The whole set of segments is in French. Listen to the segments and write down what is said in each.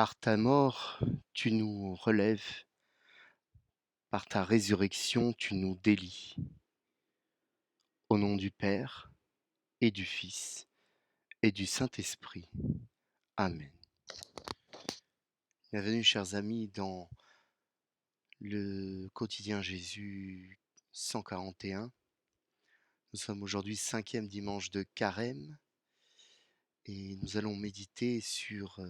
Par ta mort, tu nous relèves, par ta résurrection, tu nous délies. Au nom du Père, et du Fils, et du Saint-Esprit. Amen. Bienvenue, chers amis, dans le quotidien Jésus 141. Nous sommes aujourd'hui 5e dimanche de Carême, et nous allons méditer sur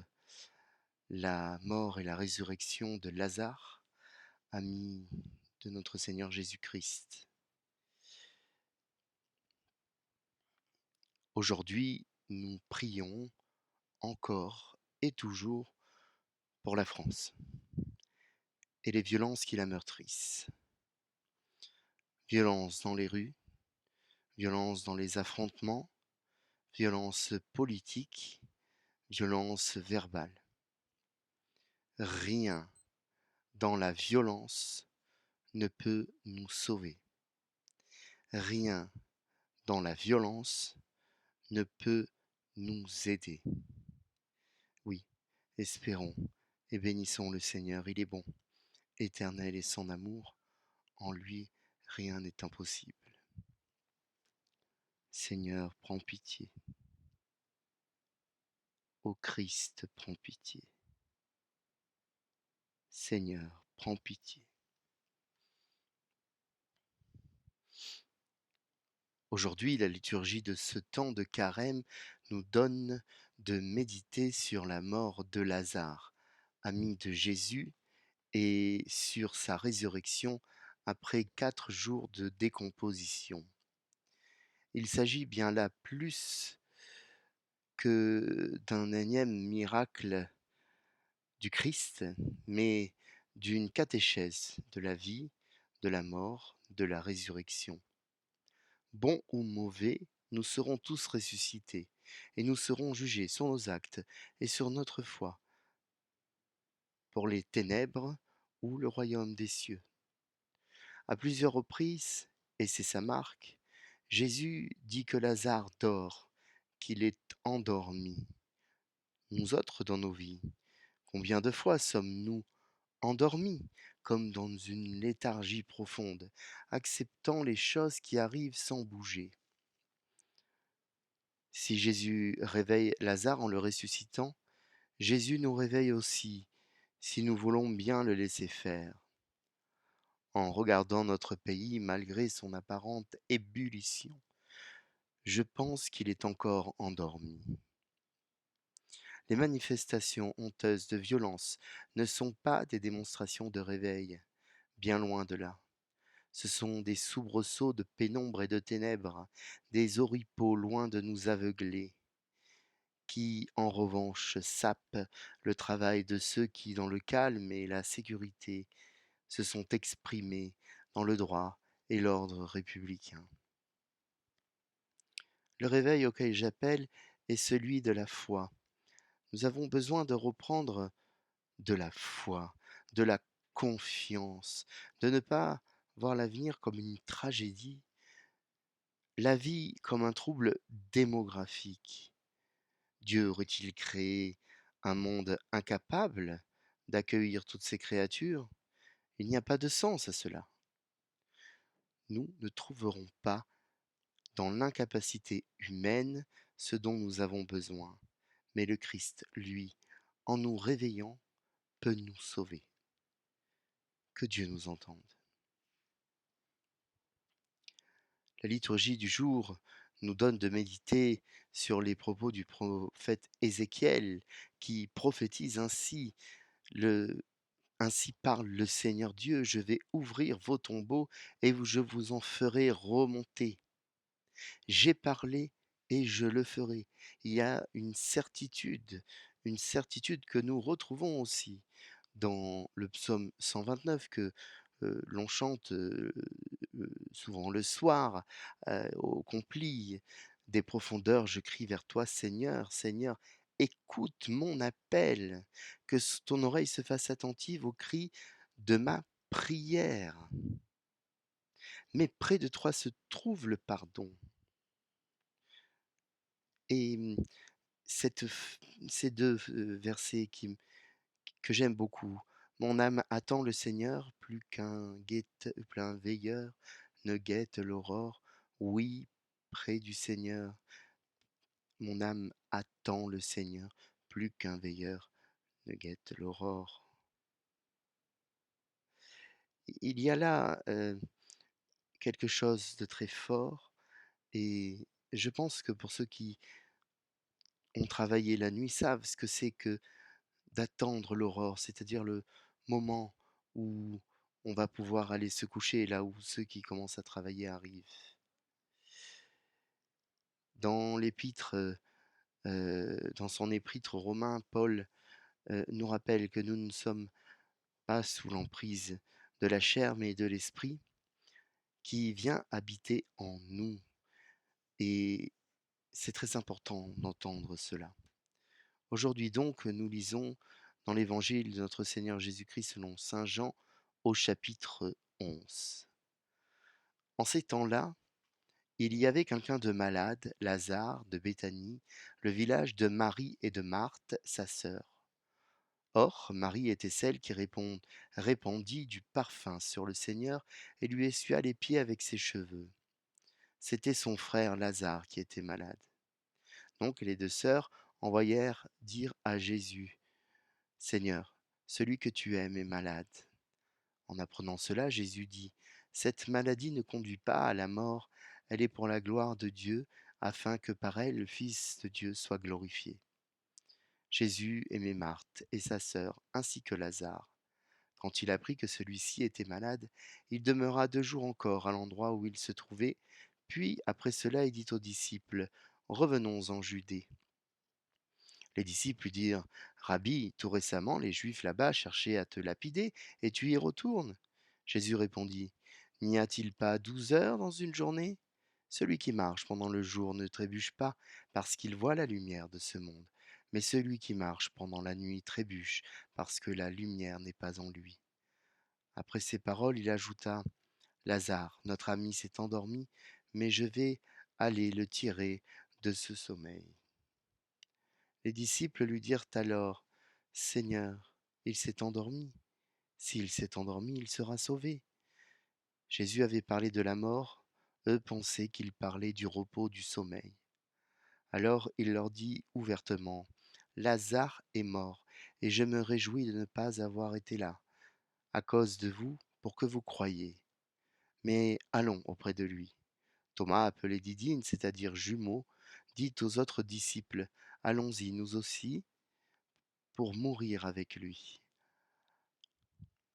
la mort et la résurrection de Lazare, ami de notre Seigneur Jésus-Christ. Aujourd'hui, nous prions encore et toujours pour la France et les violences qui la meurtrissent. Violences dans les rues, violences dans les affrontements, violences politiques, violences verbales. Rien dans la violence ne peut nous sauver. Rien dans la violence ne peut nous aider. Oui, espérons et bénissons le Seigneur, il est bon, éternel est son amour, en lui rien n'est impossible. Seigneur, prends pitié. Ô Christ, prends pitié. Seigneur, prends pitié. Aujourd'hui, la liturgie de ce temps de Carême nous donne de méditer sur la mort de Lazare, ami de Jésus, et sur sa résurrection après 4 jours de décomposition. Il s'agit bien là plus que d'un énième miracle du Christ, mais d'une catéchèse de la vie, de la mort, de la résurrection. Bons ou mauvais, nous serons tous ressuscités, et nous serons jugés sur nos actes et sur notre foi, pour les ténèbres ou le royaume des cieux. À plusieurs reprises, et c'est sa marque, Jésus dit que Lazare dort, qu'il est endormi. Nous autres, dans nos vies, combien de fois sommes-nous endormis, comme dans une léthargie profonde, acceptant les choses qui arrivent sans bouger? Si Jésus réveille Lazare en le ressuscitant, Jésus nous réveille aussi, si nous voulons bien le laisser faire. En regardant notre pays, malgré son apparente ébullition, je pense qu'il est encore endormi. Les manifestations honteuses de violence ne sont pas des démonstrations de réveil, bien loin de là. Ce sont des soubresauts de pénombre et de ténèbres, des oripeaux loin de nous aveugler, qui, en revanche, sapent le travail de ceux qui, dans le calme et la sécurité, se sont exprimés dans le droit et l'ordre républicain. Le réveil auquel j'appelle est celui de la foi. Nous avons besoin de reprendre de la foi, de la confiance, de ne pas voir l'avenir comme une tragédie, la vie comme un trouble démographique. Dieu aurait-il créé un monde incapable d'accueillir toutes ces créatures? Il n'y a pas de sens à cela. Nous ne trouverons pas dans l'incapacité humaine ce dont nous avons besoin, mais le Christ, lui, en nous réveillant, peut nous sauver. Que Dieu nous entende. La liturgie du jour nous donne de méditer sur les propos du prophète Ézéchiel qui prophétise ainsi: Ainsi parle le Seigneur Dieu, je vais ouvrir vos tombeaux et je vous en ferai remonter. J'ai parlé et je le ferai. Il y a une certitude que nous retrouvons aussi dans le psaume 129 que l'on chante souvent le soir au complis. Des profondeurs, je crie vers toi, Seigneur, Seigneur, écoute mon appel, que ton oreille se fasse attentive au cri de ma prière. Mais près de toi se trouve le pardon. Et ces deux versets que j'aime beaucoup. Mon âme attend le Seigneur plus qu'un plein veilleur ne guette l'aurore. Oui, près du Seigneur, mon âme attend le Seigneur plus qu'un veilleur ne guette l'aurore. Il y a là quelque chose de très fort et je pense que pour ceux qui ont travaillé la nuit savent ce que c'est que d'attendre l'aurore, c'est-à-dire le moment où on va pouvoir aller se coucher, là où ceux qui commencent à travailler arrivent. Dans l'épître, dans son épître aux Romains, Paul nous rappelle que nous ne sommes pas sous l'emprise de la chair, mais de l'esprit qui vient habiter en nous. Et c'est très important d'entendre cela. Aujourd'hui donc, nous lisons dans l'évangile de notre Seigneur Jésus-Christ selon saint Jean au chapitre 11. En ces temps-là, il y avait quelqu'un de malade, Lazare, de Béthanie, le village de Marie et de Marthe, sa sœur. Or, Marie était celle qui répandit du parfum sur le Seigneur et lui essuia les pieds avec ses cheveux. C'était son frère Lazare qui était malade. Donc les deux sœurs envoyèrent dire à Jésus, Seigneur, celui que tu aimes est malade. En apprenant cela, Jésus dit, cette maladie ne conduit pas à la mort, elle est pour la gloire de Dieu, afin que par elle le Fils de Dieu soit glorifié. Jésus aimait Marthe et sa sœur, ainsi que Lazare. Quand il apprit que celui-ci était malade, il demeura 2 jours encore à l'endroit où il se trouvait, puis après cela il dit aux disciples, revenons en Judée. Les disciples lui dirent, Rabbi, tout récemment les Juifs là-bas cherchaient à te lapider, et tu y retournes. Jésus répondit, n'y a-t-il pas 12 heures dans une journée? Celui qui marche pendant le jour ne trébuche pas, parce qu'il voit la lumière de ce monde. Mais celui qui marche pendant la nuit trébuche, parce que la lumière n'est pas en lui. Après ces paroles, il ajouta, Lazare, notre ami s'est endormi, mais je vais aller le tirer de ce sommeil. Les disciples lui dirent alors, Seigneur, il s'est endormi. S'il s'est endormi, il sera sauvé. Jésus avait parlé de la mort, eux pensaient qu'il parlait du repos du sommeil. Alors il leur dit ouvertement, Lazare est mort, et je me réjouis de ne pas avoir été là, à cause de vous, pour que vous croyiez. Mais allons auprès de lui. Thomas, appelé Didyme, c'est-à-dire jumeau, dit aux autres disciples, allons-y nous aussi, pour mourir avec lui.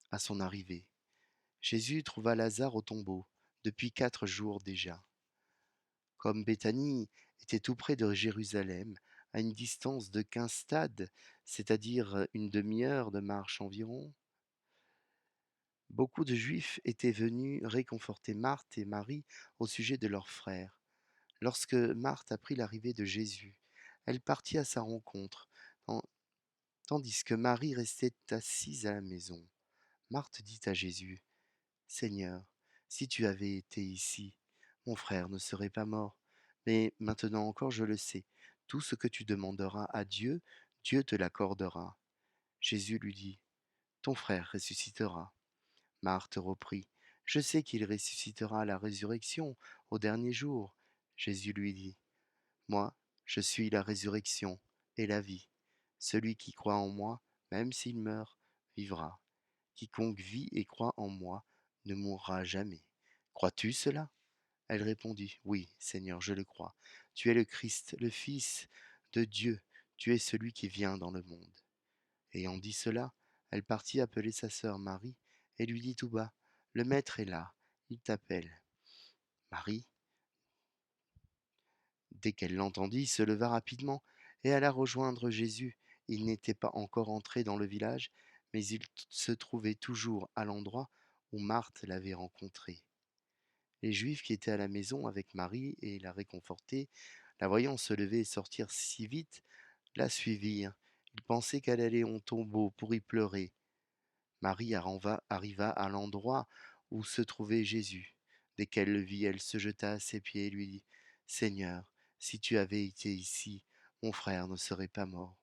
À son arrivée, Jésus trouva Lazare au tombeau, depuis 4 jours déjà. Comme Béthanie était tout près de Jérusalem, à une distance de 15 stades, c'est-à-dire une demi-heure de marche environ, beaucoup de Juifs étaient venus réconforter Marthe et Marie au sujet de leur frère. Lorsque Marthe apprit l'arrivée de Jésus, elle partit à sa rencontre, tandis que Marie restait assise à la maison. Marthe dit à Jésus, Seigneur, si tu avais été ici, mon frère ne serait pas mort. Mais maintenant encore je le sais, tout ce que tu demanderas à Dieu, Dieu te l'accordera. Jésus lui dit, ton frère ressuscitera. Marthe reprit, je sais qu'il ressuscitera à la résurrection, au dernier jour. Jésus lui dit, moi, je suis la résurrection et la vie. Celui qui croit en moi, même s'il meurt, vivra. Quiconque vit et croit en moi ne mourra jamais. Crois-tu cela? Elle répondit, oui, Seigneur, je le crois. Tu es le Christ, le Fils de Dieu, tu es celui qui vient dans le monde. Ayant dit cela, elle partit appeler sa sœur Marie et lui dit tout bas, le Maître est là, il t'appelle. Marie, dès qu'elle l'entendit, se leva rapidement et alla rejoindre Jésus. Il n'était pas encore entré dans le village, mais il se trouvait toujours à l'endroit où Marthe l'avait rencontré. Les Juifs qui étaient à la maison avec Marie et la réconfortaient, la voyant se lever et sortir si vite, la suivirent. Ils pensaient qu'elle allait au tombeau pour y pleurer. Marie arriva à l'endroit où se trouvait Jésus. Dès qu'elle le vit, elle se jeta à ses pieds et lui dit, Seigneur, si tu avais été ici, mon frère ne serait pas mort.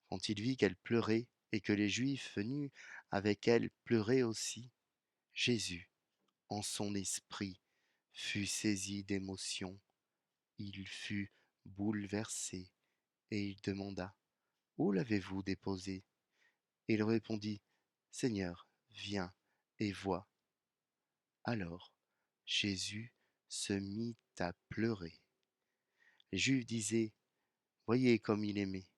Quand il vit qu'elle pleurait, et que les Juifs venus avec elle pleuraient aussi. Jésus, en son esprit, fut saisi d'émotion. Il fut bouleversé et il demanda: Où l'avez-vous déposé? Et il répondit: Seigneur, viens et vois. Alors Jésus se mit à pleurer. Les Juifs disaient: Voyez comme il aimait.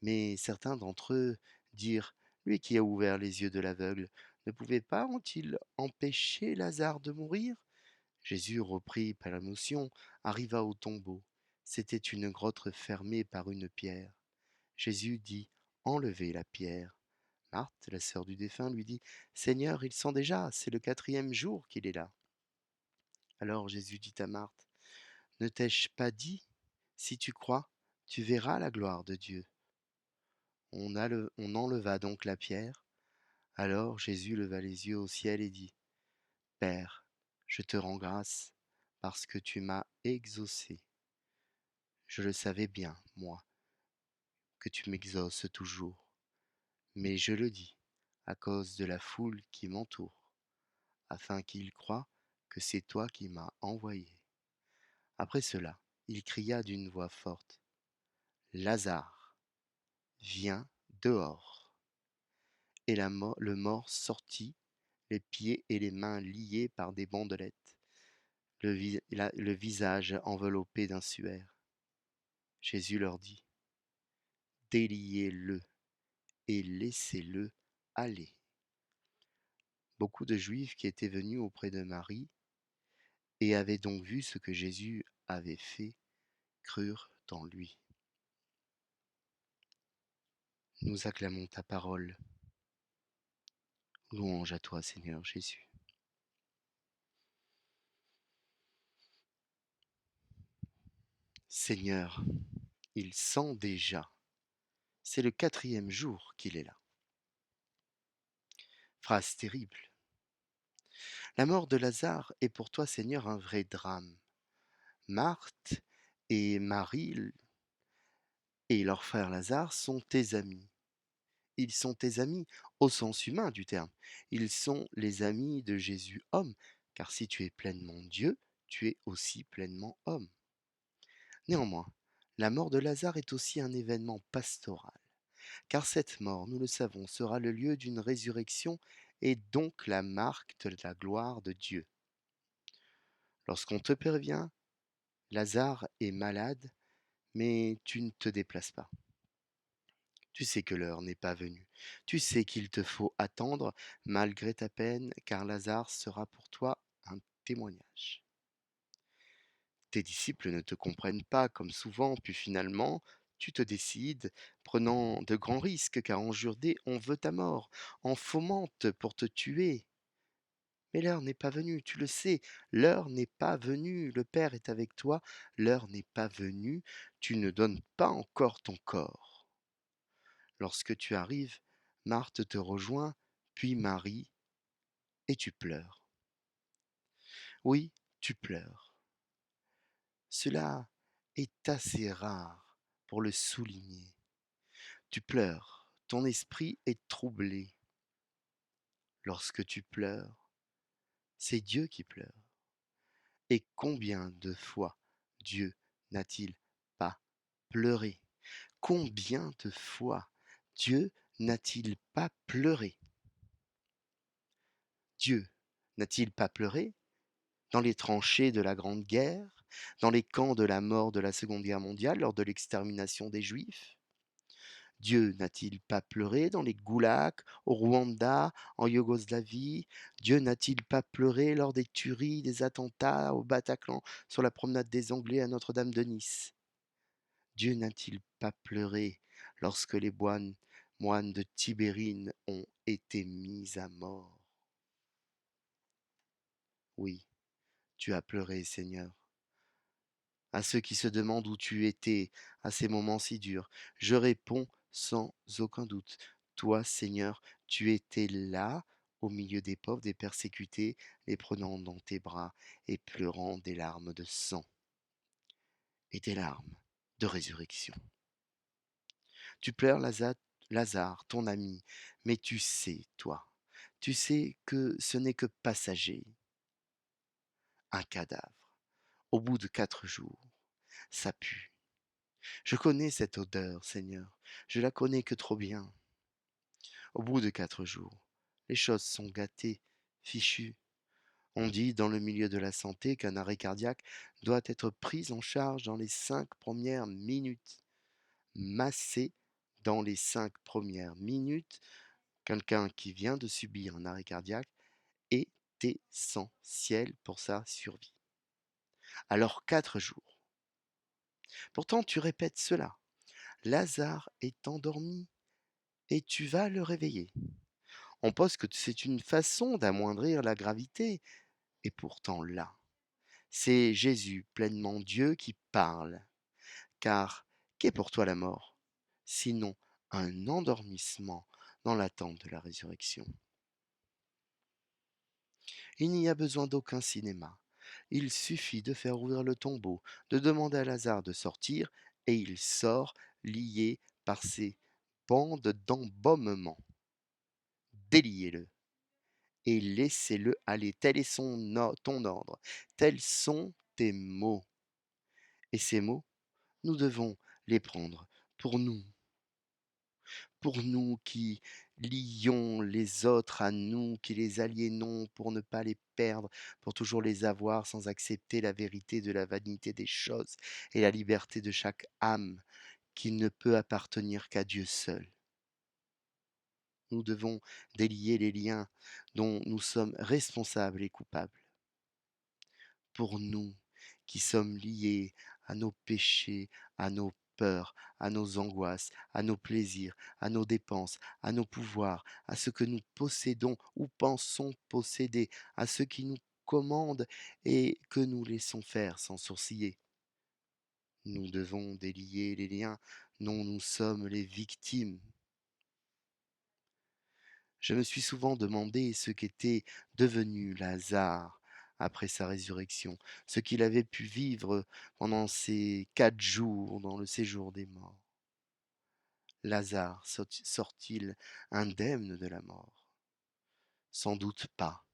Mais certains d'entre eux dirent: Lui qui a ouvert les yeux de l'aveugle, ne pouvait pas ont-il empêché Lazare de mourir? Jésus, repris par l'émotion, arriva au tombeau. C'était une grotte fermée par une pierre. Jésus dit: Enlevez la pierre. Marthe, la sœur du défunt, lui dit: Seigneur, il sent déjà, c'est le 4e jour qu'il est là. Alors Jésus dit à Marthe: Ne t'ai-je pas dit, si tu crois, tu verras la gloire de Dieu. On enleva donc la pierre. Alors Jésus leva les yeux au ciel et dit: Père, je te rends grâce parce que tu m'as exaucé. Je le savais bien, moi, que tu m'exauces toujours, mais je le dis à cause de la foule qui m'entoure, afin qu'ils croient que c'est toi qui m'as envoyé. Après cela, il cria d'une voix forte: Lazare, viens dehors. Et le mort sortit, les pieds et les mains liés par des bandelettes, le visage enveloppé d'un suaire. Jésus leur dit: Déliez-le et laissez-le aller. Beaucoup de Juifs qui étaient venus auprès de Marie et avaient donc vu ce que Jésus avait fait crurent en lui. Nous acclamons ta parole. Louange à toi, Seigneur Jésus. Seigneur, il sent déjà. C'est le 4e jour qu'il est là. Phrase terrible. La mort de Lazare est pour toi, Seigneur, un vrai drame. Marthe et Marie et leur frère Lazare sont tes amis. Ils sont tes amis au sens humain du terme. Ils sont les amis de Jésus homme, car si tu es pleinement Dieu, tu es aussi pleinement homme. Néanmoins, la mort de Lazare est aussi un événement pastoral, car cette mort, nous le savons, sera le lieu d'une résurrection et donc la marque de la gloire de Dieu. Lorsqu'on te prévient: Lazare est malade, mais tu ne te déplaces pas. Tu sais que l'heure n'est pas venue. Tu sais qu'il te faut attendre malgré ta peine, car Lazare sera pour toi un témoignage. Tes disciples ne te comprennent pas comme souvent, puis finalement, tu te décides, prenant de grands risques, car en Judée, on veut ta mort, on fomente pour te tuer. Mais l'heure n'est pas venue, tu le sais, l'heure n'est pas venue, le Père est avec toi, l'heure n'est pas venue, tu ne donnes pas encore ton corps. Lorsque tu arrives, Marthe te rejoint, puis Marie, et tu pleures. Oui, tu pleures. Cela est assez rare pour le souligner. Tu pleures, ton esprit est troublé. Lorsque tu pleures, c'est Dieu qui pleure. Et combien de fois Dieu n'a-t-il pas pleuré? Combien de fois Dieu n'a-t-il pas pleuré? Dieu n'a-t-il pas pleuré dans les tranchées de la Grande Guerre, dans les camps de la mort de la Seconde Guerre mondiale lors de l'extermination des Juifs? Dieu n'a-t-il pas pleuré dans les goulags, au Rwanda, en Yougoslavie? Dieu n'a-t-il pas pleuré lors des tueries, des attentats au Bataclan, sur la promenade des Anglais à Notre-Dame de Nice? Dieu n'a-t-il pas pleuré lorsque les moines de Tibérine ont été mis à mort? Oui, tu as pleuré, Seigneur. À ceux qui se demandent où tu étais à ces moments si durs, je réponds sans aucun doute: Toi, Seigneur, tu étais là, au milieu des pauvres, des persécutés, les prenant dans tes bras et pleurant des larmes de sang et des larmes de résurrection. Tu pleures, Lazare, ton ami, mais tu sais, toi, tu sais que ce n'est que passager, un cadavre. Au bout de 4 jours, ça pue. Je connais cette odeur, Seigneur, je la connais que trop bien. Au bout de 4 jours, les choses sont gâtées, fichues. On dit dans le milieu de la santé qu'un arrêt cardiaque doit être pris en charge dans les 5 premières minutes. Massé dans les 5 premières minutes, quelqu'un qui vient de subir un arrêt cardiaque est essentiel pour sa survie. Alors 4 jours. Pourtant tu répètes cela. Lazare est endormi et tu vas le réveiller. On pense que c'est une façon d'amoindrir la gravité. Et pourtant là, c'est Jésus, pleinement Dieu, qui parle. Car qu'est pour toi la mort, sinon un endormissement dans l'attente de la résurrection? Il n'y a besoin d'aucun cinéma. Il suffit de faire ouvrir le tombeau, de demander à Lazare de sortir, et il sort lié par ses bandes d'embaumement. Déliez-le et laissez-le aller. Tel est ton ordre. Tels sont tes mots. Et ces mots, nous devons les prendre pour nous qui lions les autres à nous, qui les aliénons pour ne pas les perdre, pour toujours les avoir sans accepter la vérité de la vanité des choses et la liberté de chaque âme qui ne peut appartenir qu'à Dieu seul. Nous devons délier les liens dont nous sommes responsables et coupables. Pour nous qui sommes liés à nos péchés, à nos peurs, à nos angoisses, à nos plaisirs, à nos dépenses, à nos pouvoirs, à ce que nous possédons ou pensons posséder, à ceux qui nous commandent et que nous laissons faire sans sourciller. Nous devons délier les liens dont nous sommes les victimes. Je me suis souvent demandé ce qu'était devenu Lazare après sa résurrection, ce qu'il avait pu vivre pendant ces 4 jours dans le séjour des morts. Lazare sort-il indemne de la mort? Sans doute pas.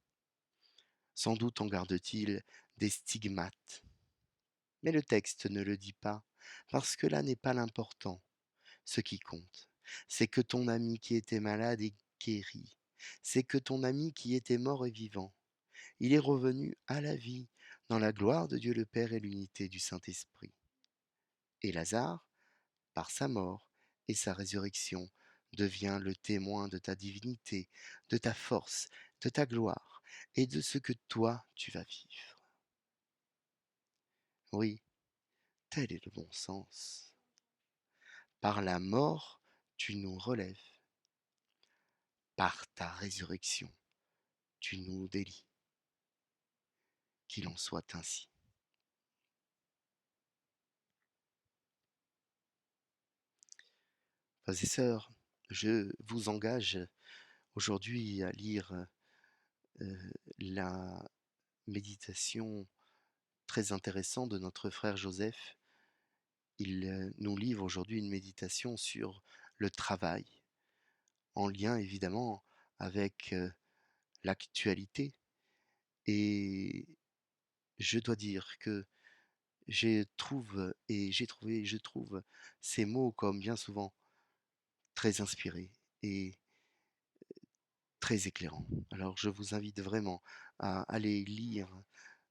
Sans doute en garde-t-il des stigmates. Mais le texte ne le dit pas, parce que là n'est pas l'important. Ce qui compte, c'est que ton ami qui était malade est guéri. C'est que ton ami qui était mort est vivant. Il est revenu à la vie, dans la gloire de Dieu le Père et l'unité du Saint-Esprit. Et Lazare, par sa mort et sa résurrection, devient le témoin de ta divinité, de ta force, de ta gloire et de ce que toi tu vas vivre. Oui, tel est le bon sens. Par la mort, tu nous relèves. Par ta résurrection, tu nous délies. Qu'il en soit ainsi. Frères et sœurs, je vous engage aujourd'hui à lire la méditation très intéressante de notre frère Joseph. Il nous livre aujourd'hui une méditation sur le travail, en lien évidemment avec l'actualité. Et je dois dire que je trouve ces mots comme bien souvent très inspirés et très éclairants. Alors je vous invite vraiment à aller lire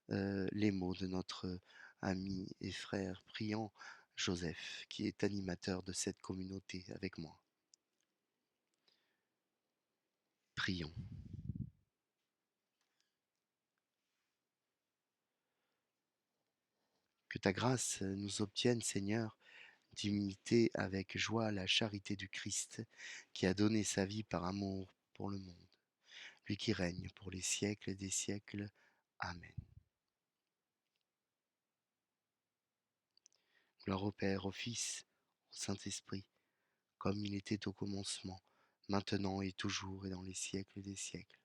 les mots de notre ami et frère priant Joseph, qui est animateur de cette communauté avec moi. Prions. Que ta grâce nous obtienne, Seigneur, d'imiter avec joie la charité du Christ, qui a donné sa vie par amour pour le monde, lui qui règne pour les siècles des siècles. Amen. Gloire au Père, au Fils, au Saint-Esprit, comme il était au commencement, maintenant et toujours et dans les siècles des siècles.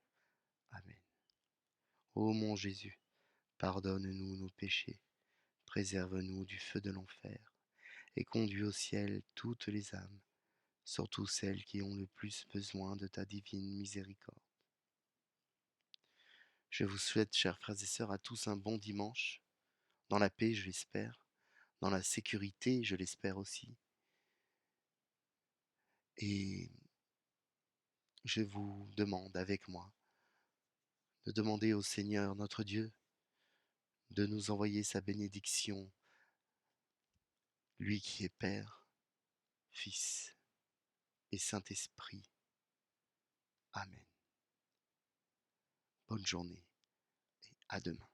Amen. Ô mon Jésus, pardonne-nous nos péchés, préserve-nous du feu de l'enfer, et conduis au ciel toutes les âmes, surtout celles qui ont le plus besoin de ta divine miséricorde. Je vous souhaite, chers frères et sœurs, à tous un bon dimanche, dans la paix, je l'espère, dans la sécurité, je l'espère aussi. Et je vous demande avec moi de demander au Seigneur notre Dieu de nous envoyer sa bénédiction, lui qui est Père, Fils et Saint-Esprit. Amen. Bonne journée et à demain.